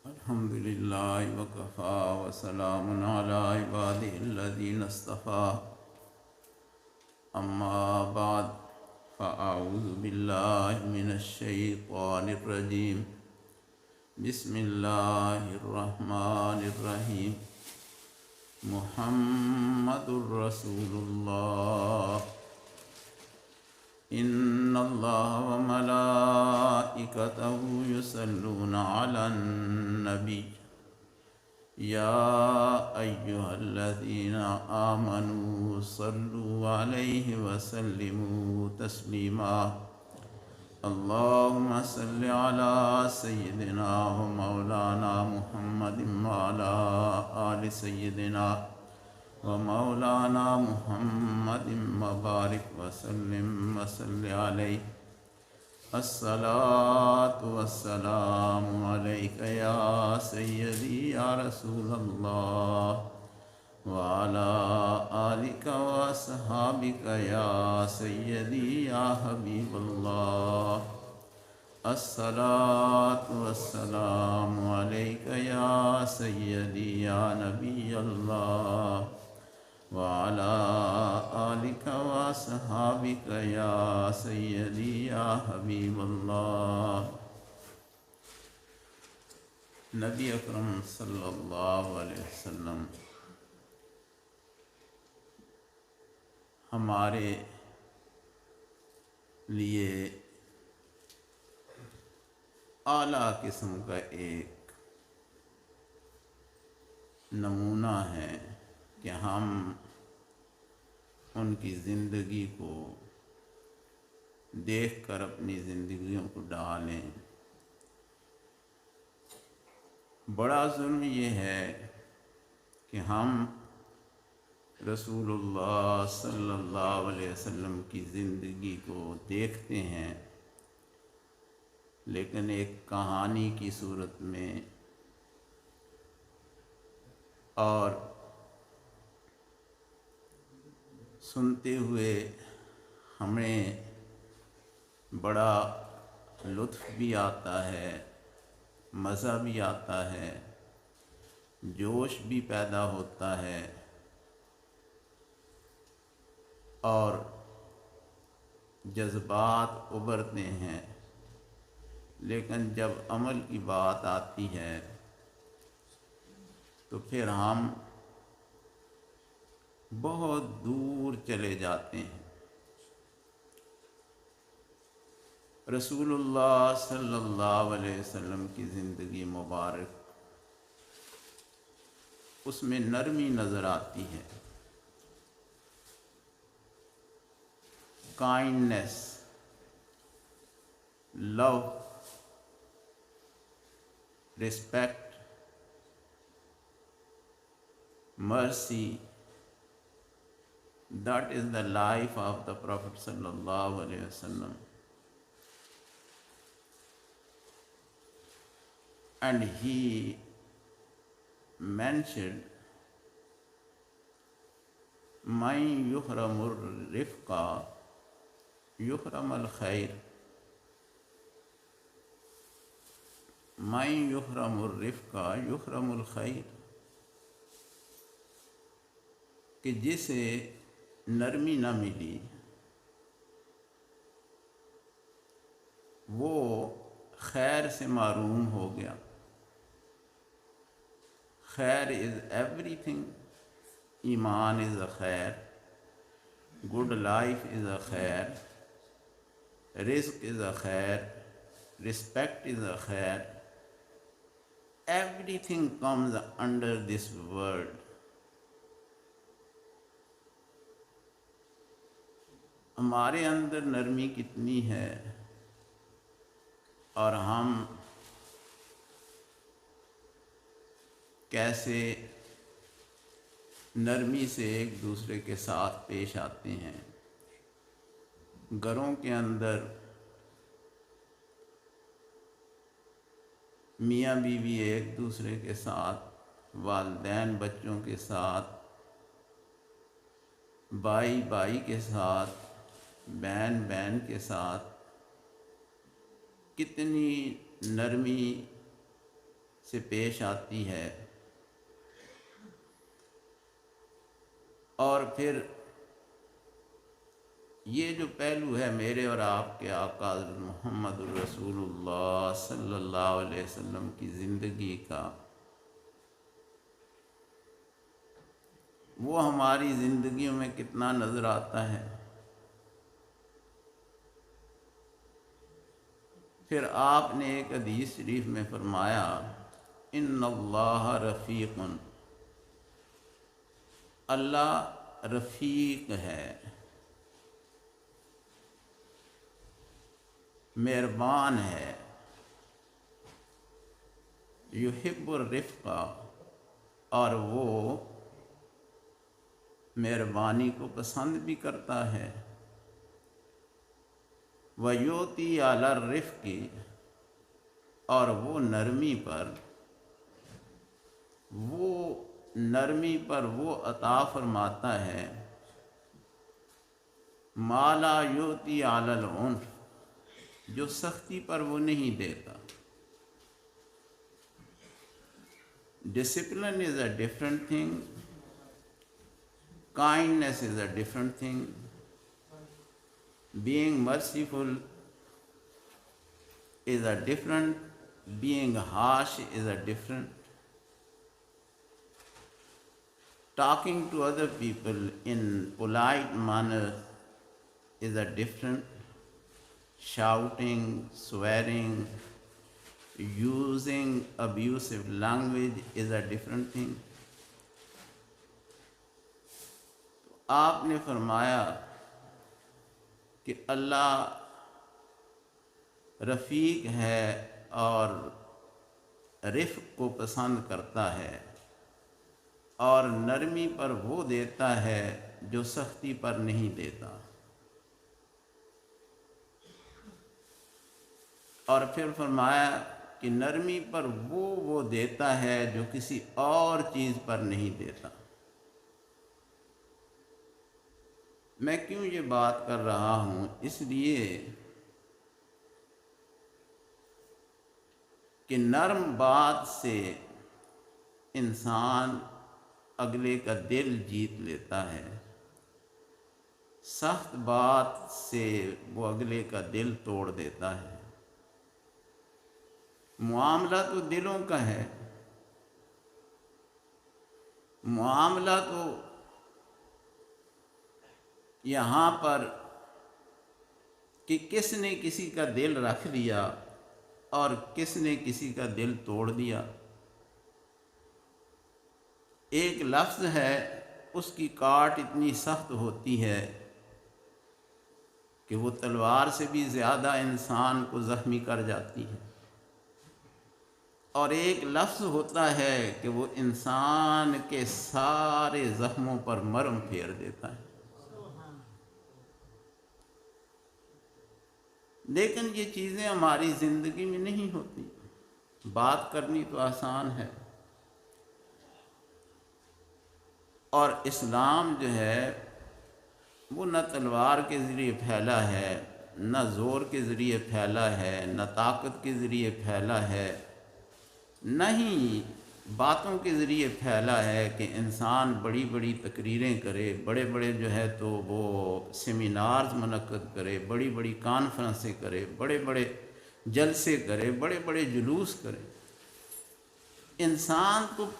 الحمد للہ وکفا وسلام علی عبادہ الذین اصطفیٰ اما بعد فاعوذ باللہ من الشیطان الرجیم بسم اللہ الرحمن الرحیم محمد رسول اللہ ان اللہ وملائکتہ یصلون علی النبی یا ایہا الذین آمنوا صلوا علیہ وسلموا تسلیما اللہم صل علی سیدنا و مولانا محمد وعلی آل سیدنا و مولانا محمد مبارک وسلم وصل علیہ الصلاة والسلام علیک یا سیدی یا رسول اللہ وعلی آلک واصحابک یا سیدی یا حبیب اللہ الصلاة والسلام علیک یا سیدی یا نبی اللہ وعلی آلک واصحابک یا سیدی یا حبیب اللہ۔ نبی اکرم صلی اللہ علیہ وسلم ہمارے لیے اعلیٰ قسم کا ایک نمونہ ہے کہ ہم ان کی زندگی کو دیکھ کر اپنی زندگیوں کو ڈھالیں۔ بڑا ظلم یہ ہے کہ ہم رسول اللہ صلی اللہ علیہ وسلم کی زندگی کو دیکھتے ہیں لیکن ایک کہانی کی صورت میں اور سنتے ہوئے ہمیں بڑا لطف بھی آتا ہے، مزہ بھی آتا ہے، جوش بھی پیدا ہوتا ہے اور جذبات ابھرتے ہیں، لیکن جب عمل کی بات آتی ہے تو پھر ہم بہت دور چلے جاتے ہیں۔ رسول اللہ صلی اللہ علیہ وسلم کی زندگی مبارک، اس میں نرمی نظر آتی ہے، kindness, love, respect, mercy. That is the life of the Prophet sallallahu alaihi wasallam. And he mentioned, "Man yuhramur rifqa, yuhram al khair. Man yuhramur rifqa, yuhram al khair." کہ جسے نرمی نہ ملی وہ خیر سے محروم ہو گیا۔ خیر از ایوری تھنگ، ایمان از اے خیر، گڈ لائف از اے خیر، رزق از اے خیر، رسپیکٹ از اے خیر، every thing comes under this world. ہمارے اندر نرمی کتنی ہے اور ہم کیسے نرمی سے ایک دوسرے کے ساتھ پیش آتے ہیں۔ گھروں کے اندر میاں بیوی ایک دوسرے کے ساتھ، والدین بچوں کے ساتھ، بھائی بھائی کے ساتھ، بہن بہن کے ساتھ کتنی نرمی سے پیش آتی ہے. اور پھر یہ جو پہلو ہے میرے اور آپ کے آقا محمد الرسول اللہ صلی اللہ علیہ وسلم کی زندگی کا، وہ ہماری زندگیوں میں کتنا نظر آتا ہے. پھر آپ نے ایک حدیث شریف میں فرمایا ان اللہ رفیق، اللہ رفیق ہے، مہربان ہے. یحب الرفق، اور وہ مہربانی کو پسند بھی کرتا ہے. وَيُؤْتِي عَلَى الرِّفْقِ، اور وہ نرمی پر وہ عطا فرماتا ہے مَا لَا يُؤْتِي عَلَى الْعُنْفِ، جو سختی پر وہ نہیں دیتا. Discipline is a different thing, kindness is a different thing, being merciful is a different, being harsh is a different, talking to other people in polite manner is a different, shouting, swearing, using abusive language is a different thing. آپ نے فرمایا کہ اللہ رفیق ہے اور رفق کو پسند کرتا ہے، اور نرمی پر وہ دیتا ہے جو سختی پر نہیں دیتا. اور پھر فرمایا کہ نرمی پر وہ دیتا ہے جو کسی اور چیز پر نہیں دیتا. میں کیوں یہ بات کر رہا ہوں؟ اس لیے کہ نرم بات سے انسان اگلے کا دل جیت لیتا ہے، سخت بات سے وہ اگلے کا دل توڑ دیتا ہے. معاملہ تو دلوں کا ہے، معاملہ تو یہاں پر کہ کس نے کسی کا دل رکھ دیا اور کس نے کسی کا دل توڑ دیا. ایک لفظ ہے، اس کی کاٹ اتنی سخت ہوتی ہے کہ وہ تلوار سے بھی زیادہ انسان کو زخمی کر جاتی ہے، اور ایک لفظ ہوتا ہے کہ وہ انسان کے سارے زخموں پر مرہم پھیر دیتا ہے. لیکن یہ چیزیں ہماری زندگی میں نہیں ہوتی. بات کرنی تو آسان ہے، اور اسلام جو ہے وہ نہ تلوار کے ذریعے پھیلا ہے، نہ زور کے ذریعے پھیلا ہے، نہ طاقت کے ذریعے پھیلا ہے، نہ ہی باتوں کے ذریعے پھیلا ہے کہ انسان بڑی بڑی تقریریں کرے، بڑے بڑے جو ہے تو وہ سیمینارز منعقد کرے، بڑی بڑی کانفرنسیں کرے، بڑے بڑے جلسے کرے، بڑے بڑے جلوس کرے. انسان تو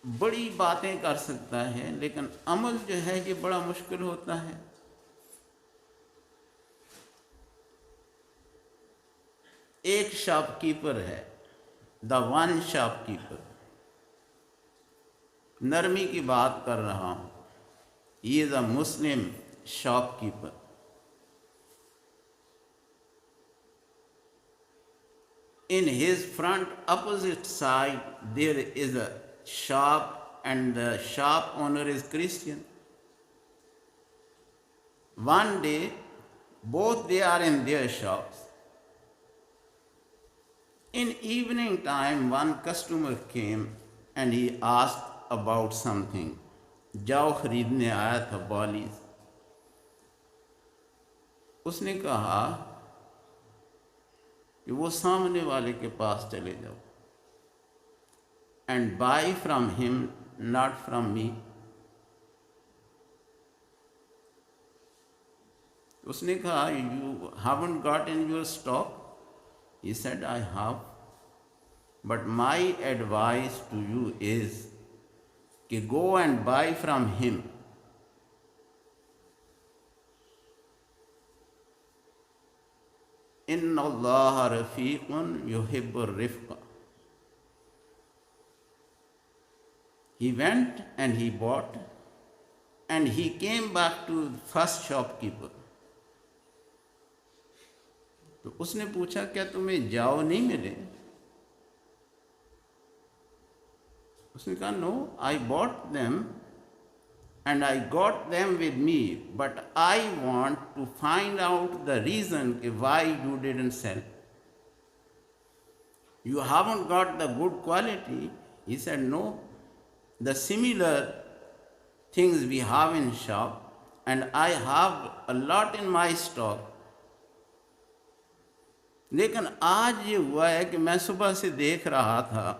بڑی باتیں کر سکتا ہے، لیکن عمل جو ہے یہ بڑا مشکل ہوتا ہے. ایک شاپ کیپر ہے، دا ون شاپ کیپر، نرمی کی بات کر رہا ہوں. He is a Muslim shopkeeper. In his front opposite side there is a shop, and the shop owner is Christian. One day both they are in their shops. In evening time one customer came and he asked about something. جاؤ خریدنے آیا تھا بالیز. اس نے کہا کہ وہ سامنے والے کے پاس چلے جاؤ. and buy from him, not from me. اس نے کہا you haven't got in your stock. He said, I have. But my advice to you is کہ go and buy from him. إِنَّ اللَّهَ رَفِيقٌ يُحِبُّ الرِّفْقَ. He went and he bought, and he came back to the first shopkeeper. تو اس نے پوچھا کیا تمہیں جاؤ نہیں ملے؟ اس نے کہا no, I bought them and I got them with me, but I want to find out the reason why you didn't sell. You haven't got the good quality. He said no, the similar things we have in shop and I have a lot in my stock. لیکن آج یہ ہوا ہے کہ میں صبح سے دیکھ رہا تھا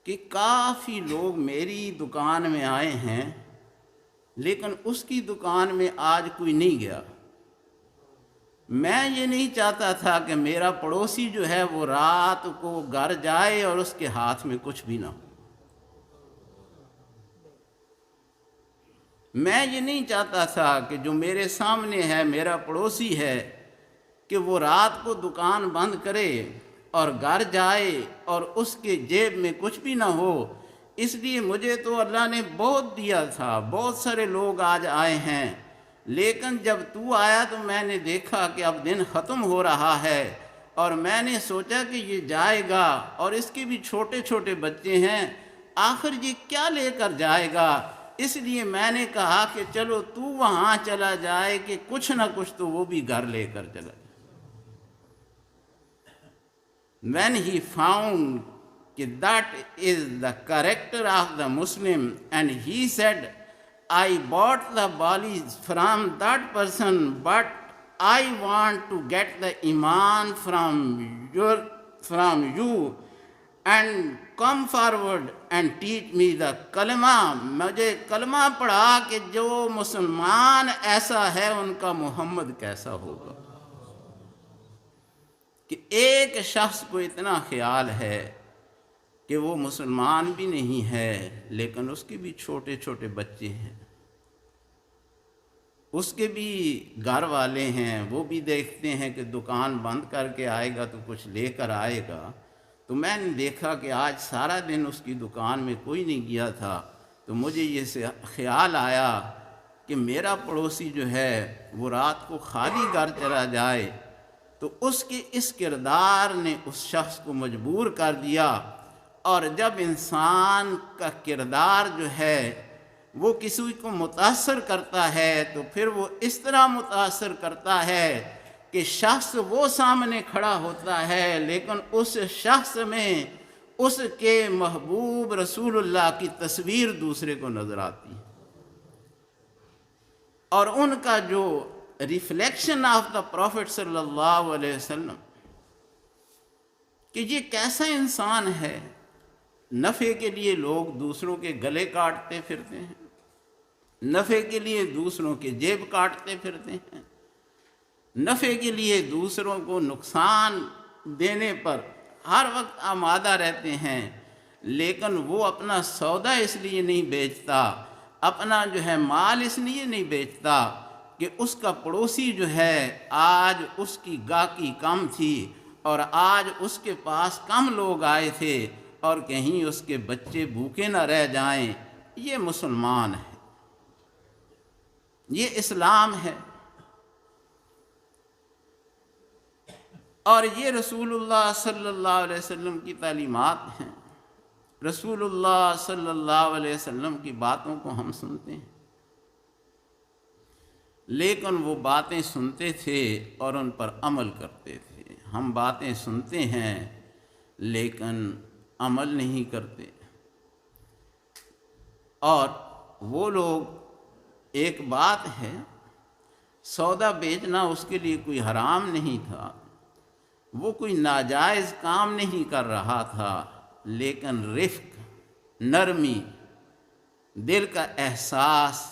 کہ کافی لوگ میری دکان میں آئے ہیں لیکن اس کی دکان میں آج کوئی نہیں گیا. میں یہ نہیں چاہتا تھا کہ میرا پڑوسی جو ہے وہ رات کو گھر جائے اور اس کے ہاتھ میں کچھ بھی نہ ہو. میں یہ نہیں چاہتا تھا کہ جو میرے سامنے ہے میرا پڑوسی ہے کہ وہ رات کو دکان بند کرے اور گھر جائے اور اس کے جیب میں کچھ بھی نہ ہو. اس لیے مجھے تو اللہ نے بہت دیا تھا، بہت سارے لوگ آج آئے ہیں، لیکن جب تو آیا تو میں نے دیکھا کہ اب دن ختم ہو رہا ہے اور میں نے سوچا کہ یہ جائے گا اور اس کے بھی چھوٹے چھوٹے بچے ہیں، آخر یہ کیا لے کر جائے گا. اس لیے میں نے کہا کہ چلو تو وہاں چلا جائے کہ کچھ نہ کچھ تو وہ بھی گھر لے کر چلا جائے. When he found that is the character of the Muslim, and he said, I bought the bali from that person, but I want to get the iman from you and come forward and teach me the kalma. مجھے کلمہ پڑھا کہ جو مسلمان ایسا ہے ان کا محمد کیسا ہوگا. کہ ایک شخص کو اتنا خیال ہے کہ وہ مسلمان بھی نہیں ہے لیکن اس کے بھی چھوٹے چھوٹے بچے ہیں، اس کے بھی گھر والے ہیں، وہ بھی دیکھتے ہیں کہ دکان بند کر کے آئے گا تو کچھ لے کر آئے گا. تو میں نے دیکھا کہ آج سارا دن اس کی دکان میں کوئی نہیں گیا تھا، تو مجھے یہ خیال آیا کہ میرا پڑوسی جو ہے وہ رات کو خالی گھر چلا جائے. تو اس کے اس کردار نے اس شخص کو مجبور کر دیا. اور جب انسان کا کردار جو ہے وہ کسی کو متاثر کرتا ہے تو پھر وہ اس طرح متاثر کرتا ہے کہ شخص وہ سامنے کھڑا ہوتا ہے لیکن اس شخص میں اس کے محبوب رسول اللہ کی تصویر دوسرے کو نظر آتی ہے، اور ان کا جو ریفلیکشن آف دا پروفٹ صلی اللہ علیہ وسلم کہ یہ کیسا انسان ہے. نفع کے لیے لوگ دوسروں کے گلے کاٹتے پھرتے ہیں، نفع کے لیے دوسروں کے جیب کاٹتے پھرتے ہیں، نفع کے لیے دوسروں کو نقصان دینے پر ہر وقت آمادہ رہتے ہیں. لیکن وہ اپنا سودا اس لیے نہیں بیچتا، اپنا جو ہے مال اس لیے نہیں بیچتا کہ اس کا پڑوسی جو ہے آج اس کی گاہکی کم تھی اور آج اس کے پاس کم لوگ آئے تھے اور کہیں اس کے بچے بھوکے نہ رہ جائیں. یہ مسلمان ہے، یہ اسلام ہے، اور یہ رسول اللہ صلی اللہ علیہ وسلم کی تعلیمات ہیں. رسول اللہ صلی اللہ علیہ وسلم کی باتوں کو ہم سنتے ہیں، لیکن وہ باتیں سنتے تھے اور ان پر عمل کرتے تھے. ہم باتیں سنتے ہیں لیکن عمل نہیں کرتے. اور وہ لوگ، ایک بات ہے، سودا بیچنا اس کے لیے کوئی حرام نہیں تھا، وہ کوئی ناجائز کام نہیں کر رہا تھا، لیکن رفق، نرمی، دل کا احساس،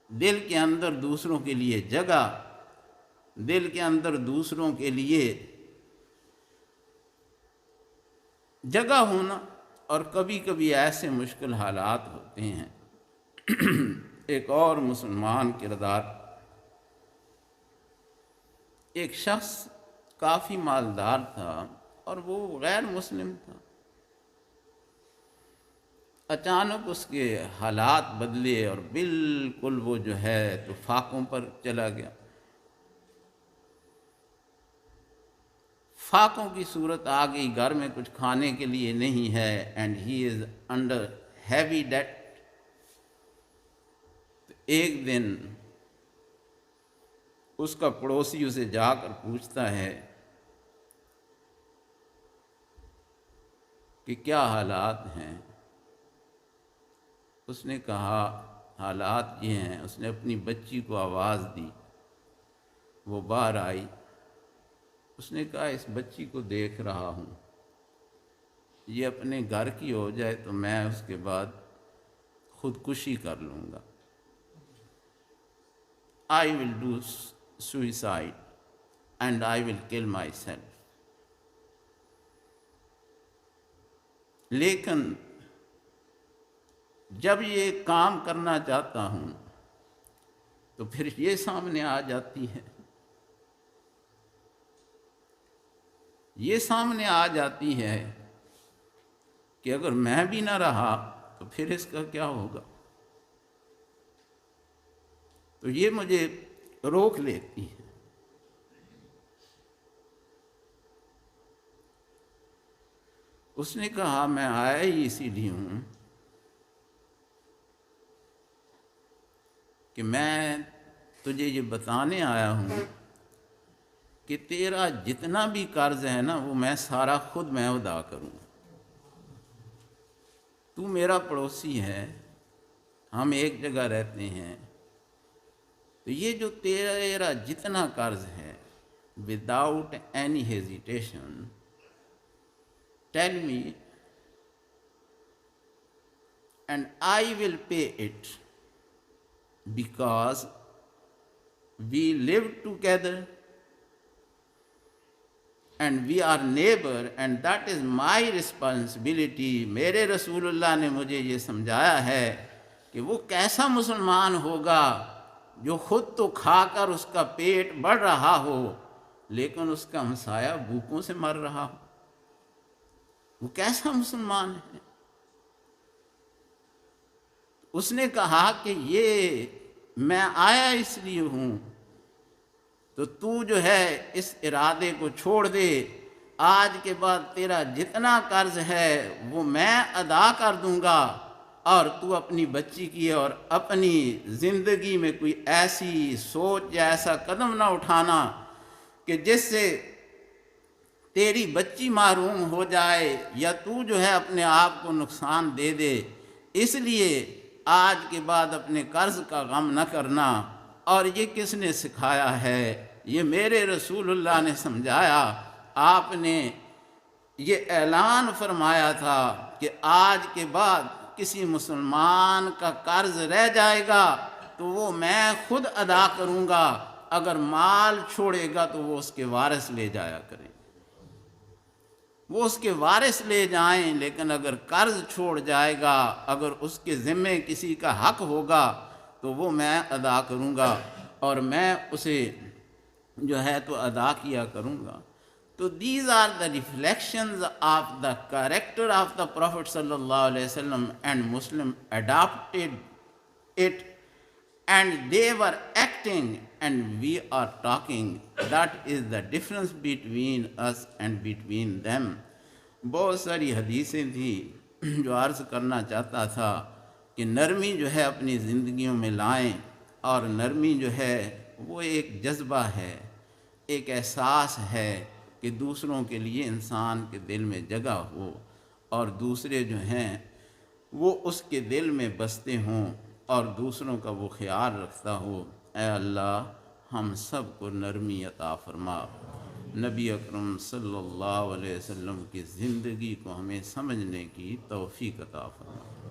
دل کے اندر دوسروں کے لیے جگہ، دل کے اندر دوسروں کے لیے جگہ ہونا. اور کبھی کبھی ایسے مشکل حالات ہوتے ہیں. ایک اور مسلمان کردار، ایک شخص کافی مالدار تھا اور وہ غیر مسلم تھا. اچانک اس کے حالات بدلے اور بالکل وہ جو ہے تو فاقوں پر چلا گیا. فاقوں کی صورت آ گئی، گھر میں کچھ کھانے کے لیے نہیں ہے، and he is under heavy debt. ایک دن اس کا پڑوسی اسے جا کر پوچھتا ہے کہ کیا حالات ہیں. اس نے کہا حالات یہ ہیں. اس نے اپنی بچی کو آواز دی، وہ باہر آئی. اس نے کہا اس بچی کو دیکھ رہا ہوں، یہ اپنے گھر کی ہو جائے تو میں اس کے بعد خودکشی کر لوں گا. I will do suicide and I will kill myself. لیکن جب یہ کام کرنا چاہتا ہوں تو پھر یہ سامنے آ جاتی ہے، یہ سامنے آ جاتی ہے کہ اگر میں بھی نہ رہا تو پھر اس کا کیا ہوگا. تو یہ مجھے روک لیتی ہے. اس نے کہا میں آیا ہی اسی لیے ہوں کہ میں تجھے یہ بتانے آیا ہوں کہ تیرا جتنا بھی قرض ہے نا وہ میں سارا خود میں ادا کروں. تو میرا پڑوسی ہے، ہم ایک جگہ رہتے ہیں، تو یہ جو تیرا جتنا قرض ہے without any hesitation tell me and I will pay it because we live together and we are neighbour and that is my responsibility. میرے رسول اللہ نے مجھے یہ سمجھایا ہے کہ وہ کیسا مسلمان ہوگا جو خود تو کھا کر اس کا پیٹ بڑھ رہا ہو لیکن اس کا ہمسایہ بھوکوں سے مر رہا ہو. وہ کیسا مسلمان ہے؟ اس نے کہا کہ یہ میں آیا اس لیے ہوں تو تو جو ہے اس ارادے کو چھوڑ دے. آج کے بعد تیرا جتنا قرض ہے وہ میں ادا کر دوں گا اور تو اپنی بچی کی اور اپنی زندگی میں کوئی ایسی سوچ یا ایسا قدم نہ اٹھانا کہ جس سے تیری بچی محروم ہو جائے یا تو جو ہے اپنے آپ کو نقصان دے دے. اس لیے آج کے بعد اپنے قرض کا غم نہ کرنا. اور یہ کس نے سکھایا ہے؟ یہ میرے رسول اللہ نے سمجھایا. آپ نے یہ اعلان فرمایا تھا کہ آج کے بعد کسی مسلمان کا قرض رہ جائے گا تو وہ میں خود ادا کروں گا. اگر مال چھوڑے گا تو وہ اس کے وارث لے جایا کریں، وہ اس کے وارث لے جائیں. لیکن اگر قرض چھوڑ جائے گا، اگر اس کے ذمے کسی کا حق ہوگا تو وہ میں ادا کروں گا اور میں اسے جو ہے تو ادا کیا کروں گا. تو these are the reflections of the character of the Prophet sallallahu alaihi wasallam, and Muslim adopted it and they were acting and we are talking. That is the difference between us and between them. بہت ساری حدیثیں تھیں جو عرض کرنا چاہتا تھا کہ نرمی جو ہے اپنی زندگیوں میں لائیں. اور نرمی جو ہے وہ ایک جذبہ ہے، ایک احساس ہے کہ دوسروں کے لیے انسان کے دل میں جگہ ہو اور دوسرے جو ہیں وہ اس کے دل میں بستے ہوں اور دوسروں کا وہ خیال رکھتا ہو. اے اللہ ہم سب کو نرمی عطا فرما. نبی اکرم صلی اللہ علیہ وسلم کی زندگی کو ہمیں سمجھنے کی توفیق عطا فرما۔